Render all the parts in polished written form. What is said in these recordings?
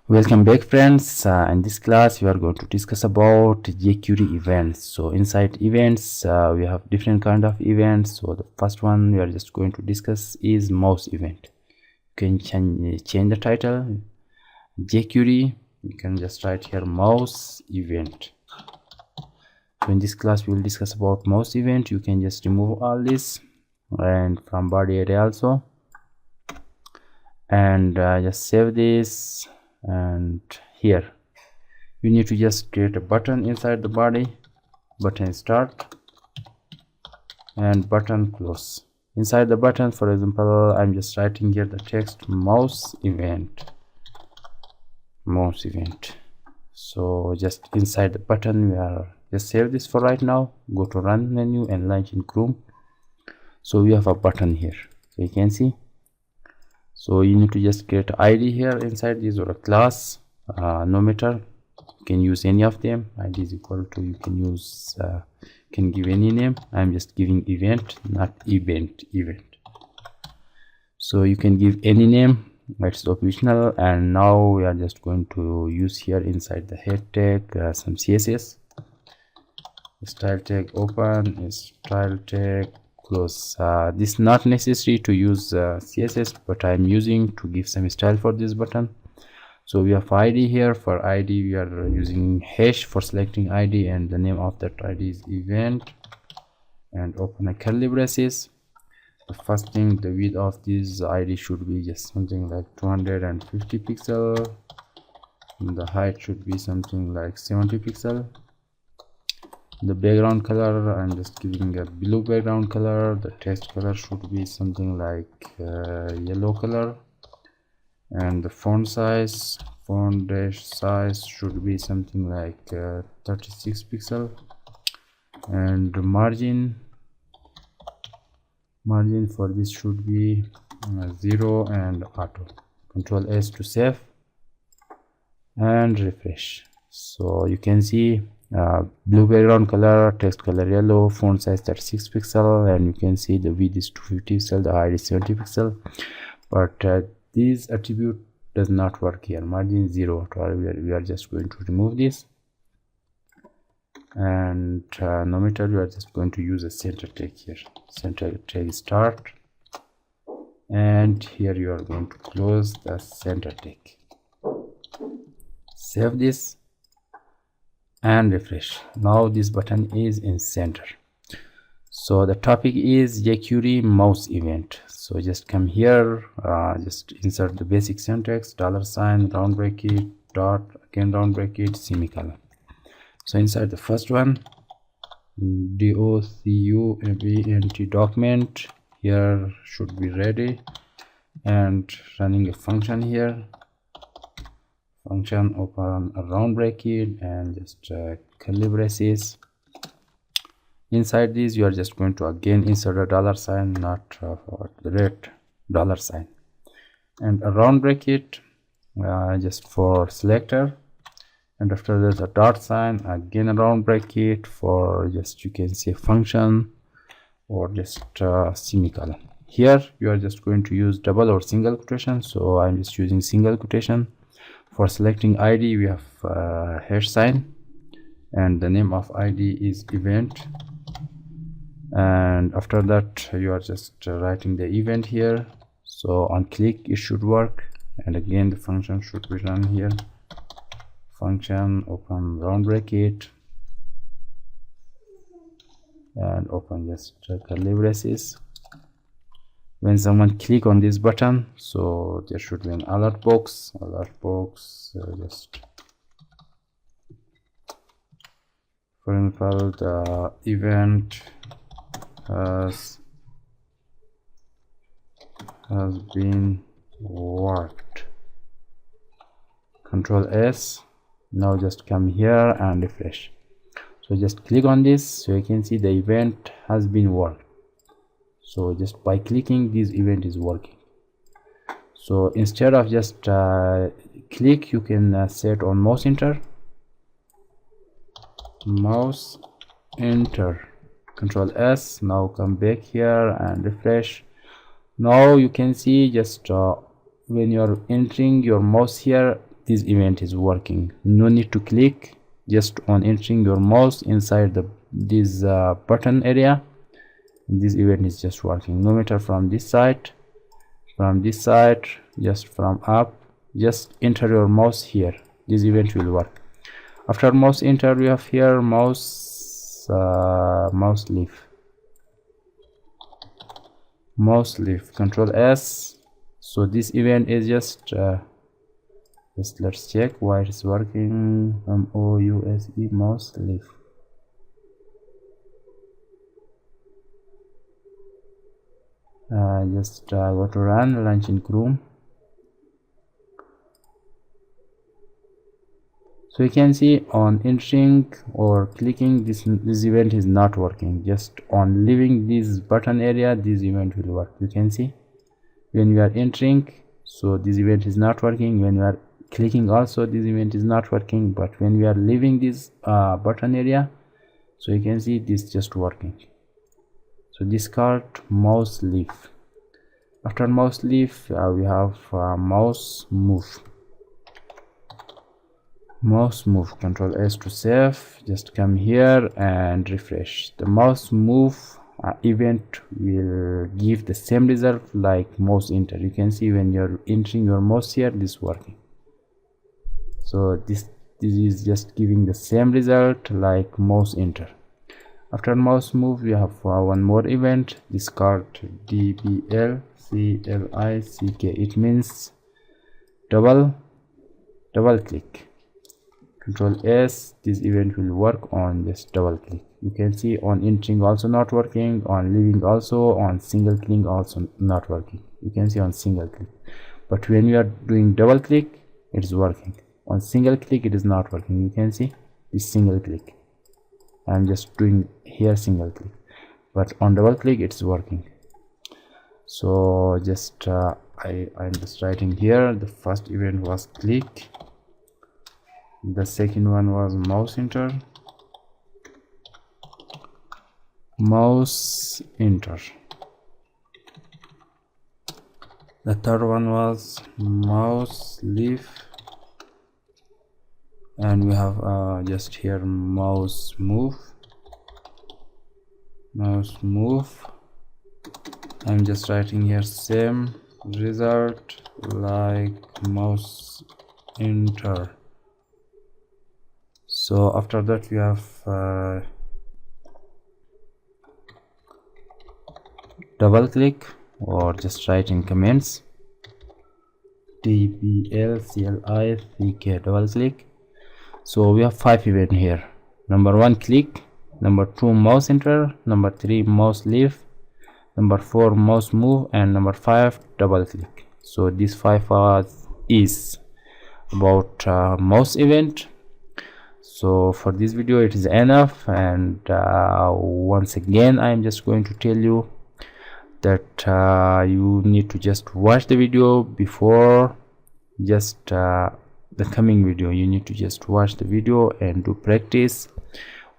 Welcome back, friends. In this class we are going to discuss about JQuery events. So inside events we have different kind of events. So the first one we are just going to discuss is mouse event. You can change the title JQuery. You can just write here mouse event. So in this class we will discuss about mouse event. You can just remove all this and from body area also, and just save this. And here you need to just create a button inside the body, button start and button close. Inside the button, for example, I'm just writing here the text mouse event. So just inside the button we are just save this for right now. Go to run menu and launch in Chrome. So we have a button here, so you can see. So you need to just create ID here inside this, or a class, no matter, you can use any of them. ID is equal to, you can use can give any name. I'm just giving event, not event. So you can give any name, it's optional. And now we are just going to use here inside the head tag some CSS. Style tag open, style tag close. This is not necessary to use CSS, but I'm using to give some style for this button. So we have ID here. For ID we are using hash for selecting ID, and the name of that ID is event, and open a curly braces. The first thing, the width of this ID should be just something like 250 pixel, and the height should be something like 70 pixel. The background color, I'm just giving a blue background color. The text color should be something like yellow color, and the font size should be something like 36 pixel, and the margin for this should be 0 and auto. Control S to save and refresh. So you can see blue background color, text color yellow, font size 36 pixel, and you can see the width is 250 pixel, the height is 70 pixel. But this attribute does not work here. Margin 0. We are just going to remove this, and no matter, we are just going to use a center tag here. Center tag start, and here you are going to close the center tag. Save this and refresh. Now this button is in center. So the topic is JQuery mouse event. So just come here, just insert the basic syntax, $, round bracket, dot, again round bracket, semicolon. So inside the first one, document document here should be ready, and running a function here. Function, open a round bracket and just curly braces. Inside this you are just going to again insert a $, not for the red $, and a round bracket just for selector, and after there's a dot sign, again a round bracket for just, you can say, function, or just semicolon. Here you are just going to use double or single quotation, so I'm just using single quotation. For selecting ID we have hash sign, and the name of ID is event, and after that you are just writing the event here. So on click it should work, and again the function should be run here. Function, open round bracket and open just curly braces. When someone click on this button, so there should be an alert box. Just for example, the event has been worked. Control S. Now just come here and refresh. So just click on this, so you can see the event has been worked. So just by clicking, this event is working. So instead of just click, you can set on mouse enter. Control S. Now come back here and refresh. Now you can see just when you are entering your mouse here, this event is working. No need to click, just on entering your mouse inside this button area, this event is just working. No matter from this side, just from up, just enter your mouse here, this event will work. After mouse enter, we have here mouse leaf, Control S. So this event is just let's check why it's working. mouse leaf. Just go to run, launch in Chrome. So you can see on entering or clicking, this event is not working. Just on leaving this button area, this event will work. You can see when you are entering, so this event is not working. When you are clicking also, this event is not working. But when we are leaving this button area, so you can see this just working. So this called mouse leaf. After mouse leaf, we have mouse move. Control S to save. Just come here and refresh. The mouse move event will give the same result like mouse enter. You can see when you're entering your mouse here, this working. So this is just giving the same result like mouse enter. After mouse move, we have one more event. This called DBL CLICK. It means double click. Control S, this event will work on just double click. You can see on entering also not working, on leaving also, on single click also not working. You can see on single click, but when you are doing double click, it is working. On single click, it is not working. You can see this single click. I'm just doing here single click, but on double click it's working. So just I'm just writing here. The first event was click, the second one was mouse enter, the third one was mouse leaf, and we have just here mouse move. I'm just writing here same result like mouse enter. So after that we have double click, or just write in comments DBLCLICK, double click. So we have 5 events here. Number 1 click, number 2 mouse enter, number 3 mouse leaf, number 4 mouse move, and number 5 double click. So these 5 is about mouse event. So for this video it is enough, and once again I am just going to tell you that you need to just watch the video before just the coming video. You need to just watch the video and do practice.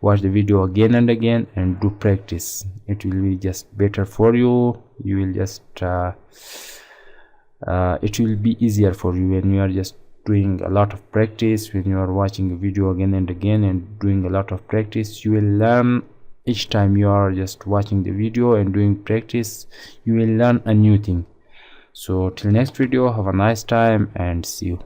Watch the video again and again and do practice. It will be just better for you. You will just it will be easier for you when you are just doing a lot of practice. When you are watching a video again and again and doing a lot of practice, you will learn. Each time you are just watching the video and doing practice, you will learn a new thing. So till next video, have a nice time and see you.